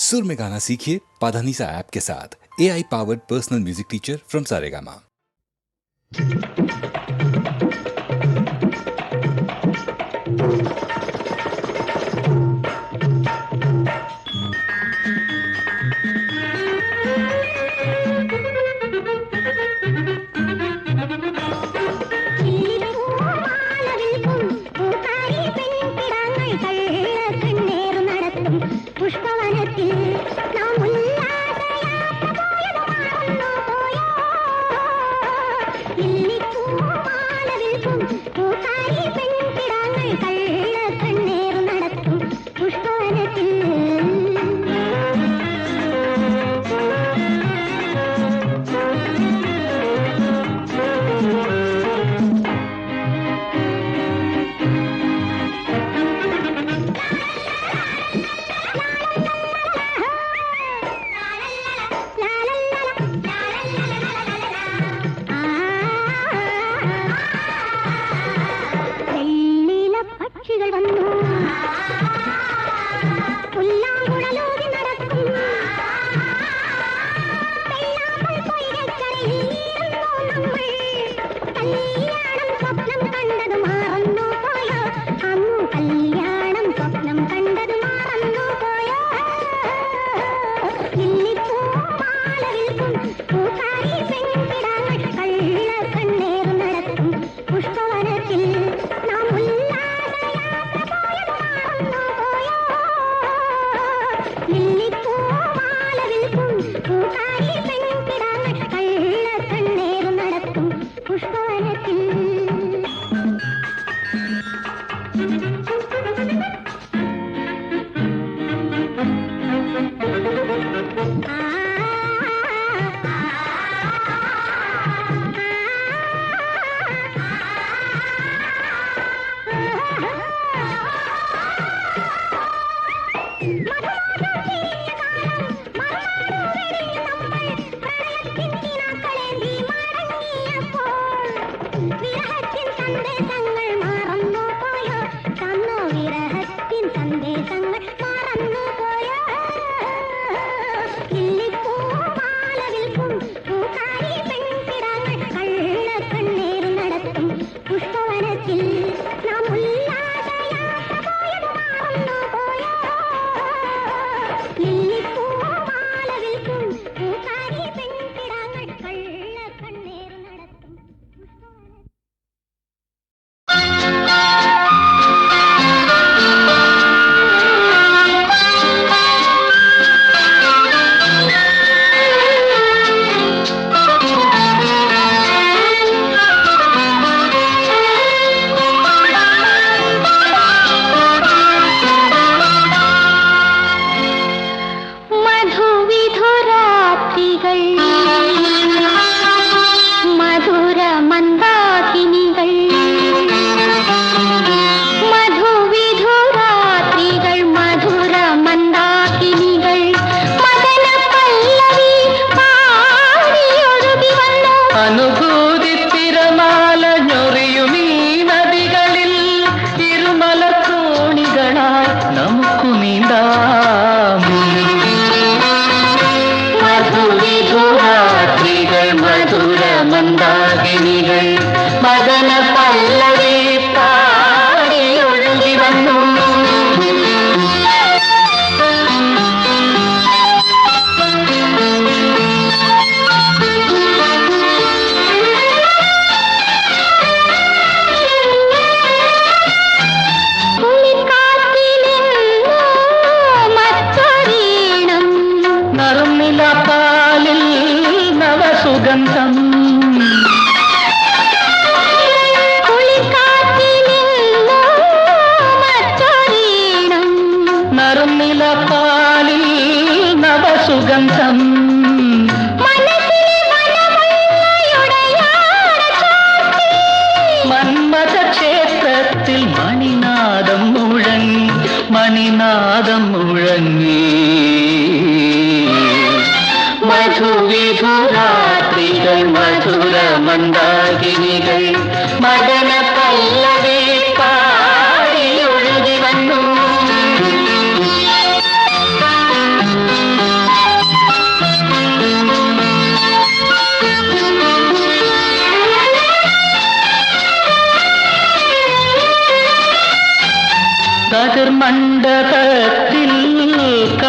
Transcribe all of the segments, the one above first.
सुर में गाना सीखिए पाधानीसा ऐप के साथ। AI powered personal music teacher from Saregama.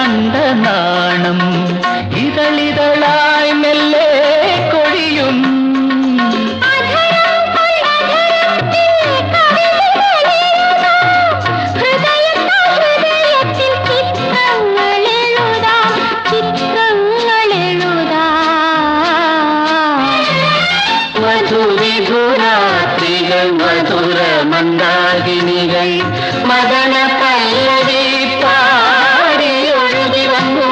കണ്ട നാണം ഇതളിതളായി മെല്ലെ കൊഴിയും. മധുവിധുരാത്രികൾ മധുര മന്ദാകിനികൾ മദന പല്ലവി പാടി ഒഴുകി വന്നു.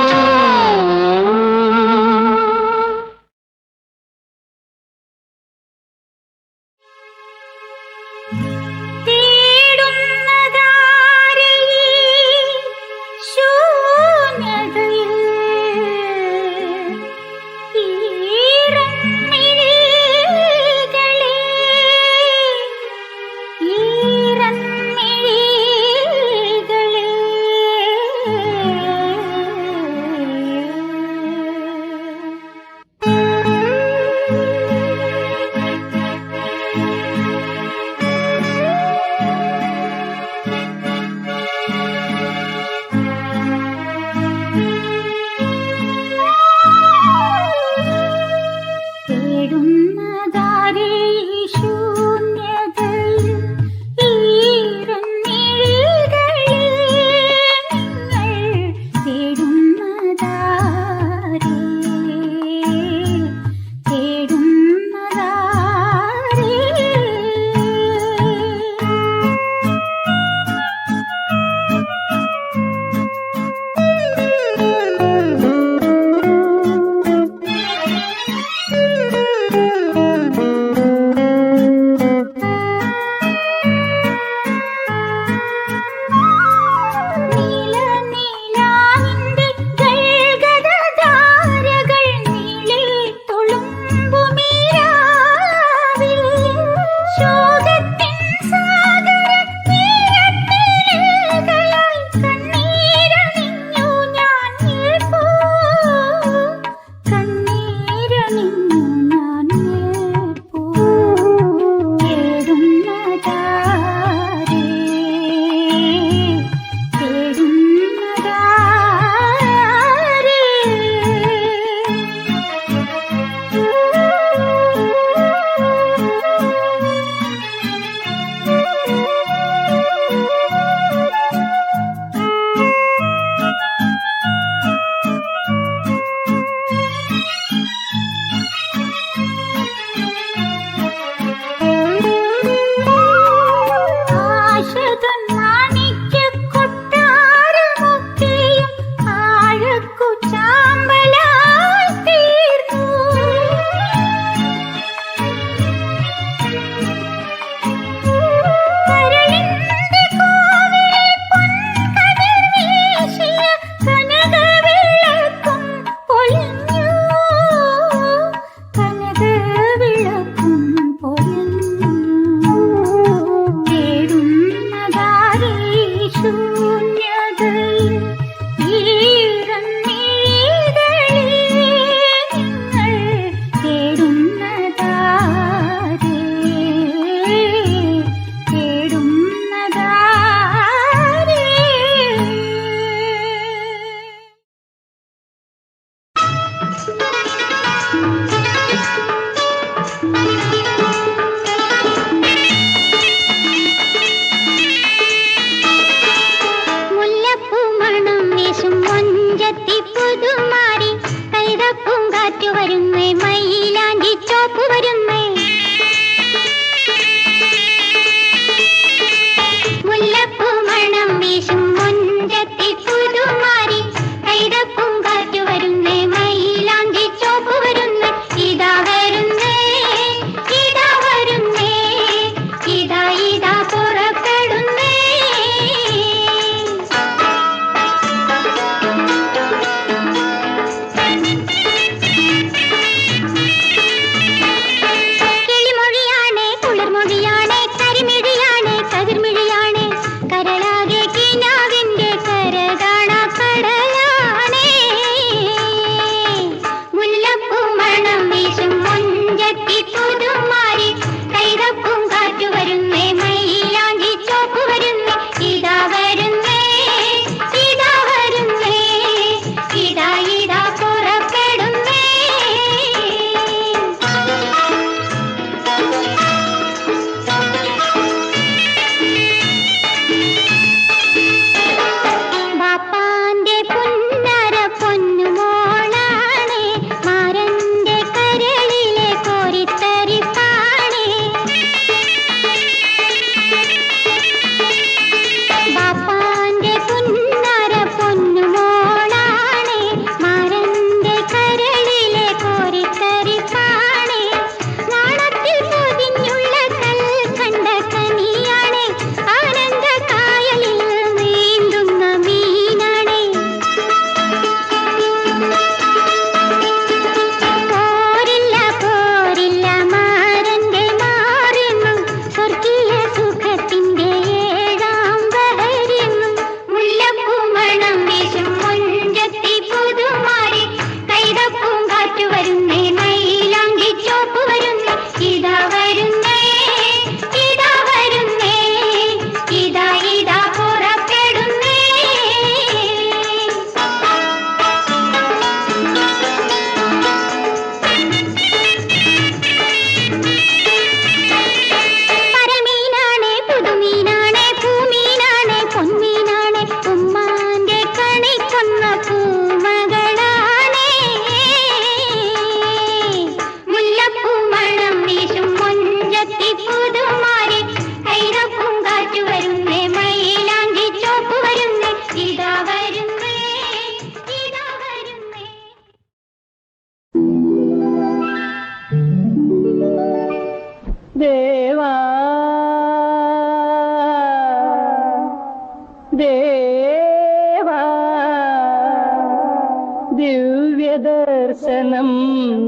ദിവ്യദർശനം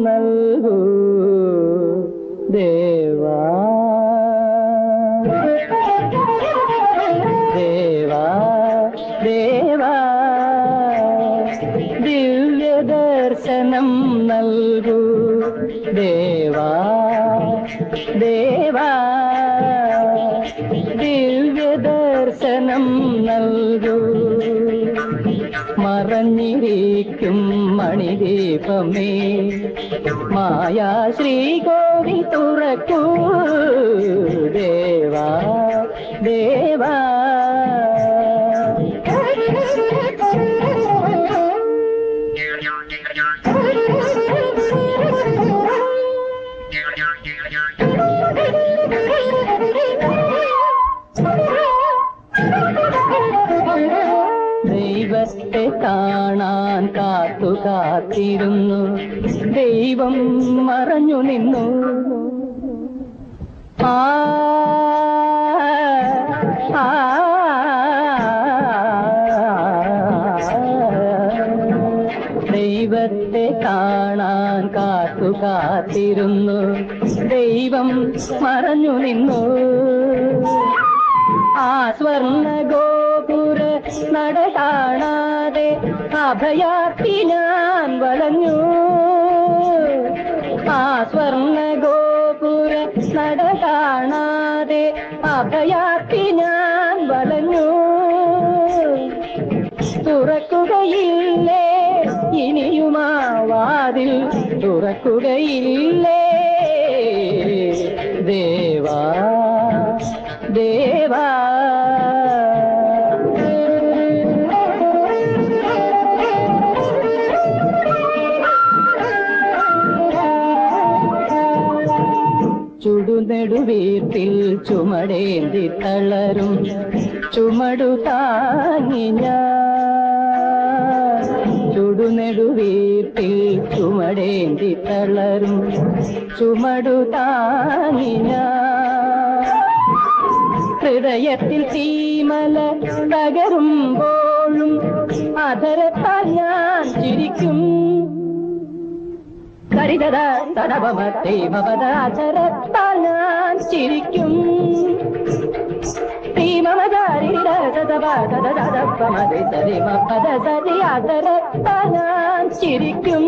നൽകൂ ദേവാ ദേവാ ദേവാ ദിവ്യദർശനം നൽകൂ ദേവാ ദേവാ ദിവ്യദർശനം നൽകൂ മറഞ്ഞിരിക്കും മണിദീപമേ മായാ ശ്രീകോവിൽ തുറക്കൂ ദേവാ ദേവാ ദൈവത്തെ കാണാൻ കാത്തു കാത്തിരുന്നു ദൈവം മറഞ്ഞു നിന്നു ആ ദൈവത്തെ കാണാൻ കാത്തു കാത്തിരുന്നു ദൈവം മറഞ്ഞു നിന്നു ആ സ്വർണ്ണ ഗോപുര നട കാണാതെ അഭയാർത്ഥി ഞാൻ വളഞ്ഞു ആ സ്വർണ്ണ ഗോപുര നട കാണാതെ അഭയാർത്ഥി ഞാൻ വളഞ്ഞു തുറക്കുകയില്ലേ ഇനിയുമാ വാതിൽ തുറക്കുകയില്ലേ ദേവാ ദേവാ ചുടുനെടുവീട്ടിൽ ചുമടേന്തി തളരും ചുമടു താങ്ങി ഞാൻ ചുടുനെടുവീട്ടിൽ ചുമടേന്തി തളരും ചുമടു താങ്ങി ഞാൻ ഹൃദയത്തിൽ തീമല തകരുമ്പോഴും അധരത്താൽ ഞാൻ ചിരിക്കും കരിതര തടവമത്തെ മപദാചരത്താൽ ഞാൻ ചിരിക്കും ഞാൻ ചിരിക്കും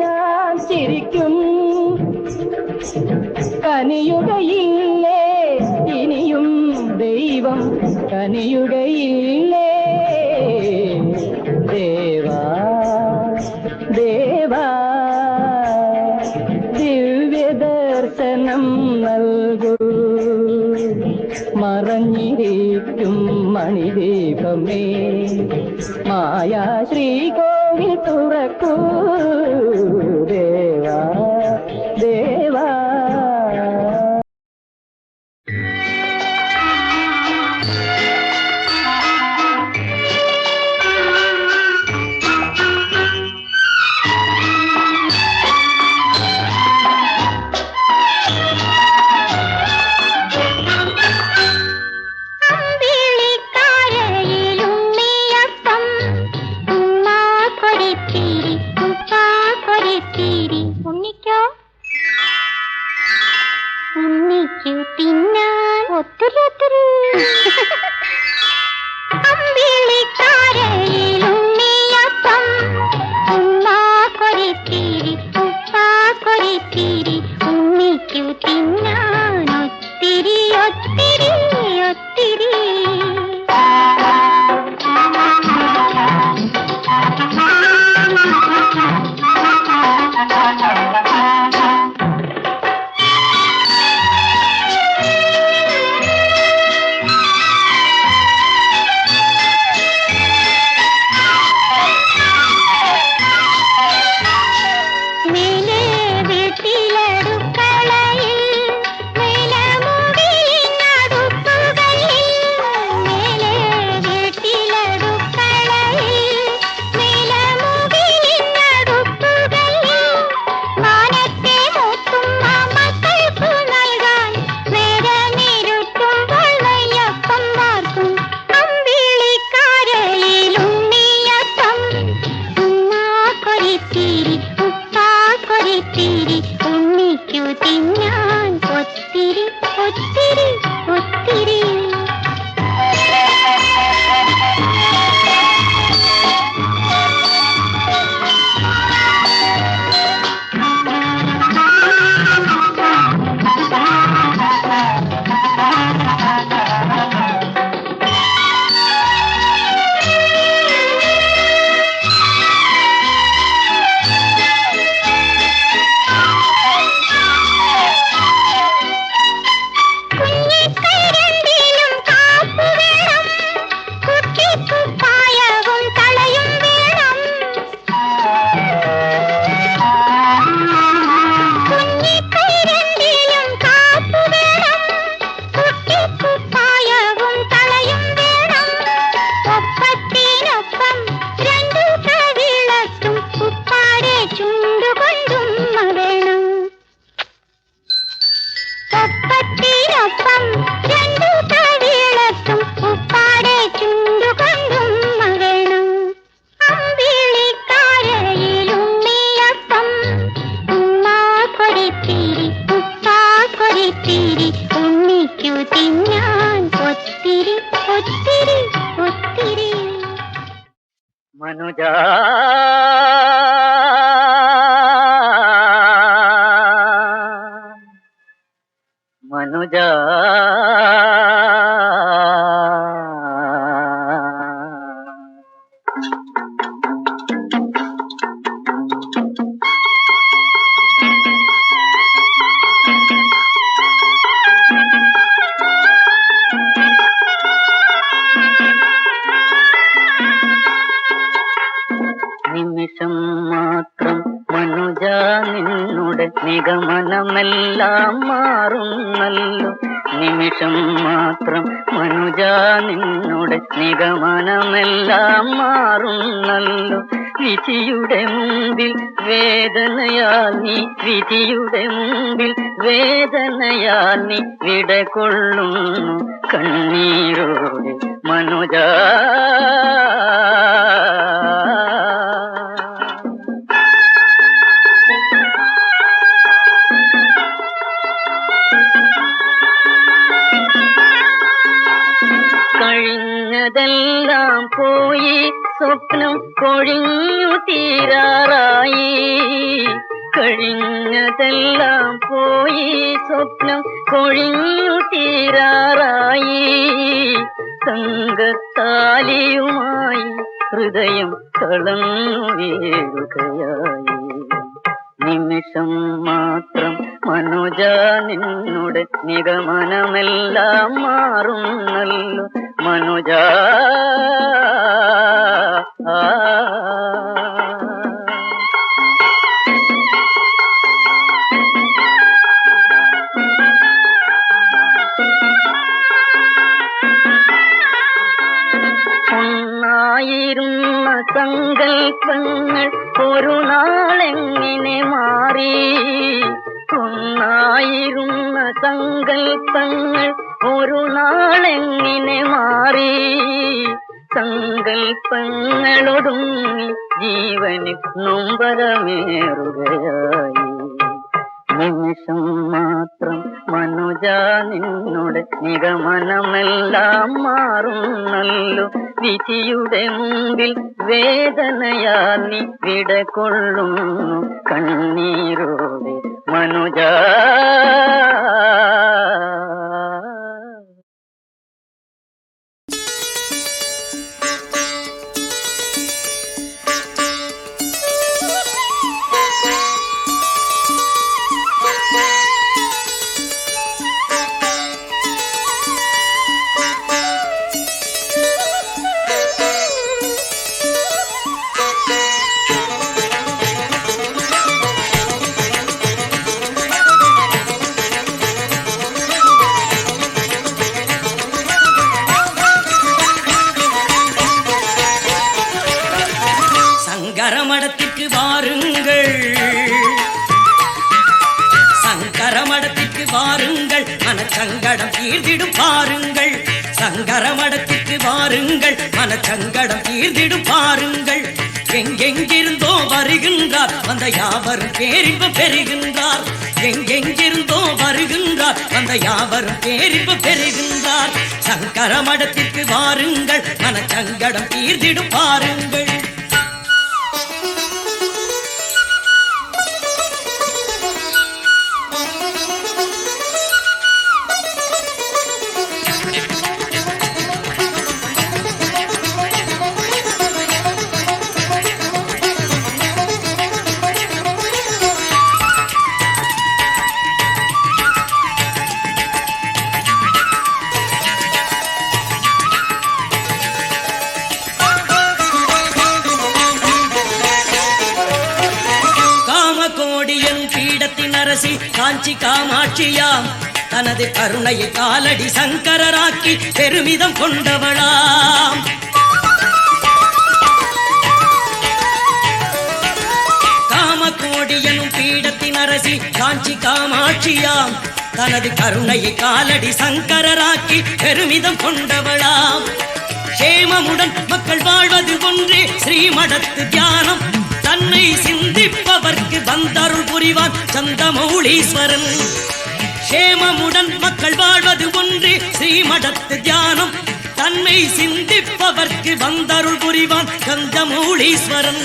ഞാൻ ചിരിക്കും കനിയുകയില്ലേ ഇനിയും ദൈവം കനിയുകയില്ലേ ദേവാ ദേവാ ദിവ്യദർശനം നൽകൂ മറഞ്ഞിരിക്കും മണിദീപമേ മായാ ശ്രീകോവിൽ തുറക്കൂ ദേവാ ദേവാ മനുജാ മനുജാ നിമിഷം മാത്രം മനുജാ നിന്നുടെ നിഗമനമെല്ലാം മാറുന്നല്ലോ. നിമിഷം മാത്രം മനുജാ നിന്നുടെ നിഗമനമെല്ലാം മാറുന്നല്ലോ. വിധിയുടെ മുമ്പിൽ വേദനയാൽ നീ, വിധിയുടെ മുമ്പിൽ വേദനയാൽ നീ വിടകൊള്ളുന്നു കണ്ണീരോടെ മനുജാ. കഴിഞ്ഞതെല്ലാം പോയി, സ്വപ്നം കൊഴിഞ്ഞു തീരാറായി. കഴിഞ്ഞതെല്ലാം പോയി, സ്വപ്നം കൊഴിഞ്ഞു തീരാറായി. തങ്കത്താലിയുമായി ഹൃദയം തളർന്നു വീഴുകയായി. നിമിഷം മാത്രം മനുജാ നിന്നുടെ നിഗമനമെല്ലാം മാറുന്നല്ലോ മനുജാ. ഒന്നായിരുന്ന സങ്കൽപ്പങ്ങൾ ഒരു നാളെങ്ങനെ മാറി. ഒന്നായിരുന്ന സങ്കൽപ്പങ്ങൾ ഒരു നാളെങ്ങനെ മാറി. സങ്കൽപ്പങ്ങളൊടുങ്ങി ജീവന് നൊമ്പരമേറുകയായി. നിമിഷം മാത്രം മനുജാ നിന്നുടെ നിഗമനമെല്ലാം മാറുന്നല്ലോ. വിധിയുടെ മുമ്പിൽ വേദനയാൽ നീ വിടകൊള്ളുന്നു കണ്ണീരോടെ മനുജാ. சங்கரமடத்திற்கு வாருங்கள், சங்கரமடத்திற்கு வாருங்கள், மனச்சங்கடம் தீர்ந்திடும் பாருங்கள். சங்கரமடத்திற்கு வாருங்கள், மனச்சங்கடம் தீர்ந்திடும் பாருங்கள். எங்கெங்கிருந்தோ வருகின்றார், வந்த யாவரும் பேரின்பம் பெறுகின்றார். எங்கெங்கிருந்தோ வருகின்றார், வந்த யாவரும் பேரின்பம் பெறுகின்றார். சங்கரமடத்திற்கு வாருங்கள், மனச்சங்கடம் தீர்ந்திடும் பாருங்கள். காஞ்சி காமாட்சியாம் தனது கருணையை காலடி சங்கரராக்கி பெருமிதம் கொண்டவளாம். காமகோடி எனும் பீடத்தின் அரசி காஞ்சி காமாட்சியாம் தனது கருணையை காலடி சங்கரராக்கி பெருமிதம் கொண்டவளாம். சேமமுடன் மக்கள் வாழ்வது ஒன்றே ஸ்ரீமடத்து தியானம். தன்னை சிந்திப்பவர்க்கு வந்தருள் புரிவான் சந்தமௌளீஸ்வரன். சேமமுடன் மக்கள் வாழ்வது ஒன்றே ஸ்ரீமடத்து தியானம். தன்னை சிந்திப்பவர்க்கு வந்தருள் புரிவான் கந்தமூலீஸ்வரன்.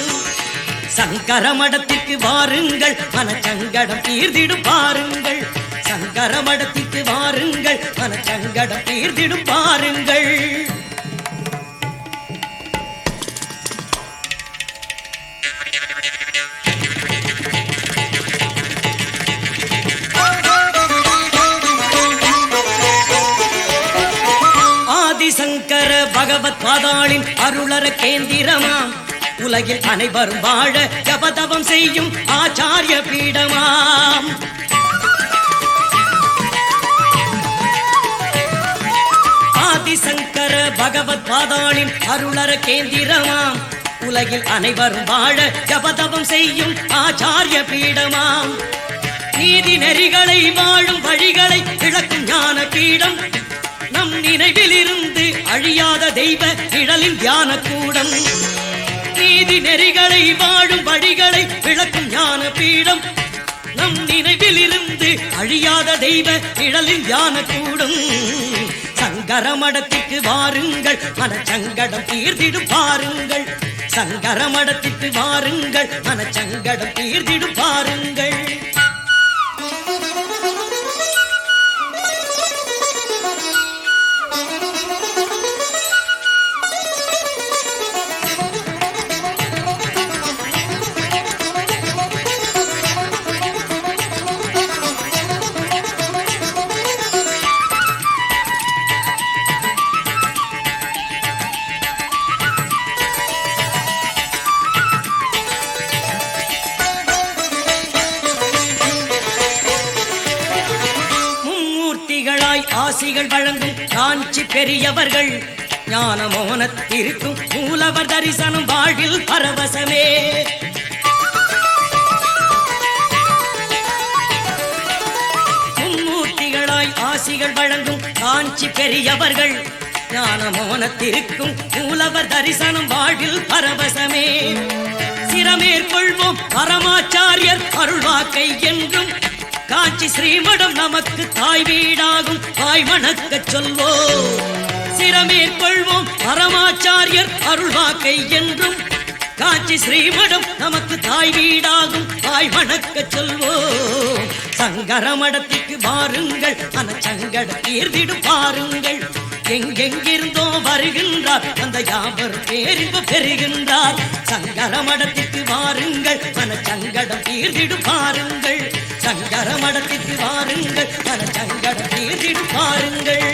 சங்கர மடத்திற்கு வாருங்கள், மனச்சங்கடம் தீர்ந்திடும் பாருங்கள். சங்கர மடத்திற்கு வாருங்கள், மனச்சங்கடம் தீர்ந்திடும் பாருங்கள். ஆதிசங்கர பகவத் பாதாளின் அருளர கேந்திரமாம், உலகில் அனைவரும் வாழ ஜபதவம் செய்யும் ஆச்சாரிய பீடமாம். ஆதிசங்கர பகவத் பாதாளின் அருளர கேந்திரமாம், உலகில் அனைவரும் வாழ ஜபதவம் செய்யும் ஆச்சாரிய பீடமாம். நீதி நெறிகளை வாழும் வழிகளை விளக்கும் ஞான பீடம், நம் நினைவில் இருந்து அழியாத தெய்வ நிழலின் தியான கூடம். நீதி நெறிகளை வாழும் வழிகளை விளக்கும் ஞான பீடம், நம் நினைவில் இருந்து அழியாத தெய்வ நிழலின் தியான கூடம். சங்கர மடத்திற்கு வாருங்கள், மனச்சங்கடம் தீர்ந்திடும் பாருங்கள். சங்கர மடத்திற்கு வாருங்கள், மனச்சங்கடம் தீர்ந்திடும் பாருங்கள். ஆசிகள் வழங்கும் காஞ்சி பெரியவர்கள், ஞான மோனத்திற்கும் மூலவர் தரிசனம் வாழ்வில் பரவசமே. மும்மூர்த்திகளாய் ஆசிகள் வழங்கும் காஞ்சி பெரியவர்கள், ஞான மோனத்திற்கும் மூலவர் தரிசனம் வாழ்வில் பரவசமே. சிரமேற்கொள்வோம் பரமாச்சாரியர் அருள்வாக்கை என்றும், காஞ்சி ஸ்ரீமடம் நமக்கு தாய் வீடாகும், தாய் மணக்க சொல்வோம். சிரமேற்கொள்வோம் பரமாச்சாரியர் அருள்வாக்கை என்றும், காஞ்சி ஸ்ரீமடம் நமக்கு தாய் வீடாகும், தாய் மணக்க சொல்வோம். சங்கர மடத்திற்கு வாருங்கள், மனச்சங்கட தீர்ந்திடும் பாருங்கள். எங்கெங்கிருந்தோ வருகின்றார், அந்த யாவர் பேரின்பு பெறுகின்றார். சங்கர மடத்திற்கு வாருங்கள், மனச்சங்கடம் தீர்ந்திடும் பாருங்கள். சங்கர மடத்திற்கு வாருங்கள், மனச்சங்கடம் தீர்ந்திடும் பாருங்கள்.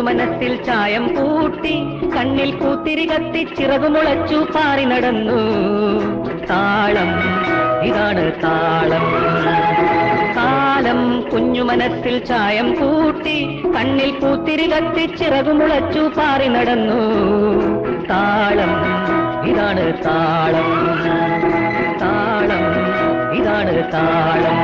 മനസ്സിൽ ചായം പൂട്ടി കണ്ണിൽ പൂത്തിരി കത്തി ചിറകുമുളച്ചു പാറി നടന്നു. താളം ഇതാണ് താളം. കാലം കുഞ്ഞു മനസ്സിൽ ചായം കൂട്ടി കണ്ണിൽ പൂത്തിരി കത്തി ചിറകുമുളച്ചു പാറി നടന്നു. താളം ഇതാണ് താളം. താളം ഇതാണ് താളം.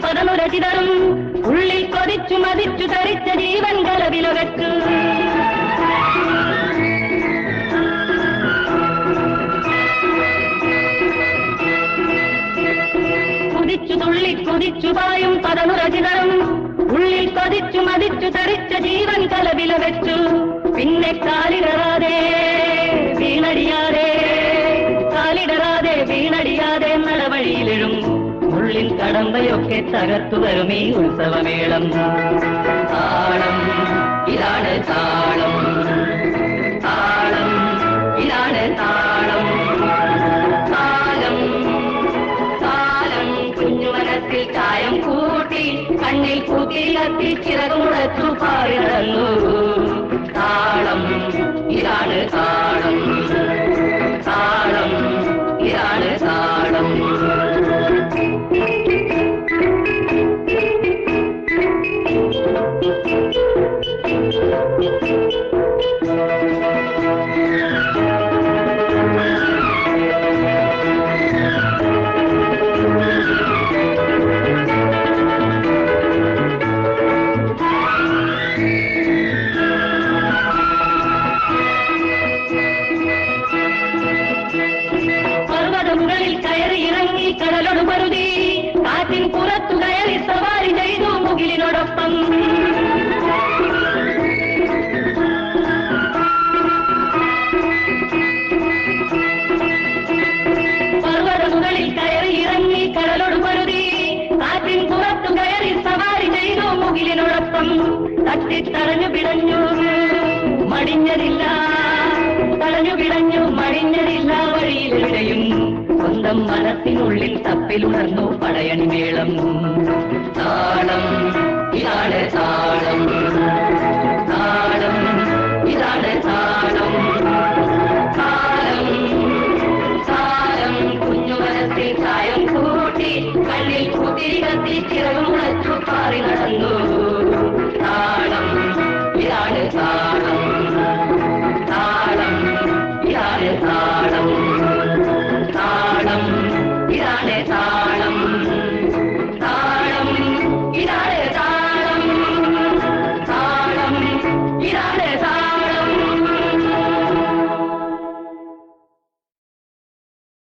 പദമുരചിതറും ഉള്ളിൽ കൊതിച്ചു മതിച്ചു ധരിച്ച ജീവൻ കലവിലകച്ചു. കുതിച്ചു തുള്ളി കുതിച്ചു പായും പദമുരചിതറും ഉള്ളിൽ കൊതിച്ചു മതിച്ചു ധരിച്ച ജീവൻ കലവിലകച്ചു. പിന്നെ കാലിടറാതെ വീണടിയാതെ കാലിടറാതെ വീണടിയാതെ നടവഴിയിലെഴും ഉള്ളിൽ കടമ്പയൊക്കെ തകർത്തു വരും ഈ ഉത്സവമേളം. താളം ഇതാണ് താളം. താളം ഇതാണ് താളം. കാലം കാലം കുഞ്ഞു മനസ്സിൽ ചായം കൂട്ടി കണ്ണിൽ കൂട്ടി കത്തി ചിറകുമുളച്ചു പാറി നടന്നു. താളം ഇതാണ് താളം. താളം ഇതാണ് താളം. പർവ്വതമുകളിൽ കയറി ഇറങ്ങി കടലൊടു പരുതി കാറ്റിൻ പുറത്തു കയറി സവാരി ചെയ്തു മുകിലിനോടൊപ്പം. പർവ്വതമുകളിൽ കയറി ഇറങ്ങി കടലൊടു പരുതി കാറ്റിൻ പുറത്തു കയറി സവാരി ചെയ്തു മുകിലിനോടൊപ്പം. തട്ടിത്തടഞ്ഞു പിടഞ്ഞു മടിഞ്ഞതില്ല. തടഞ്ഞു പിടഞ്ഞു മടിഞ്ഞതില്ല വഴിയിലെവിടെയും. സ്വന്തം മനസ്സിനുള്ളിൽ തപ്പിലുണർന്നു പടയണിമേളം. താളം ഇതാണ് താളം.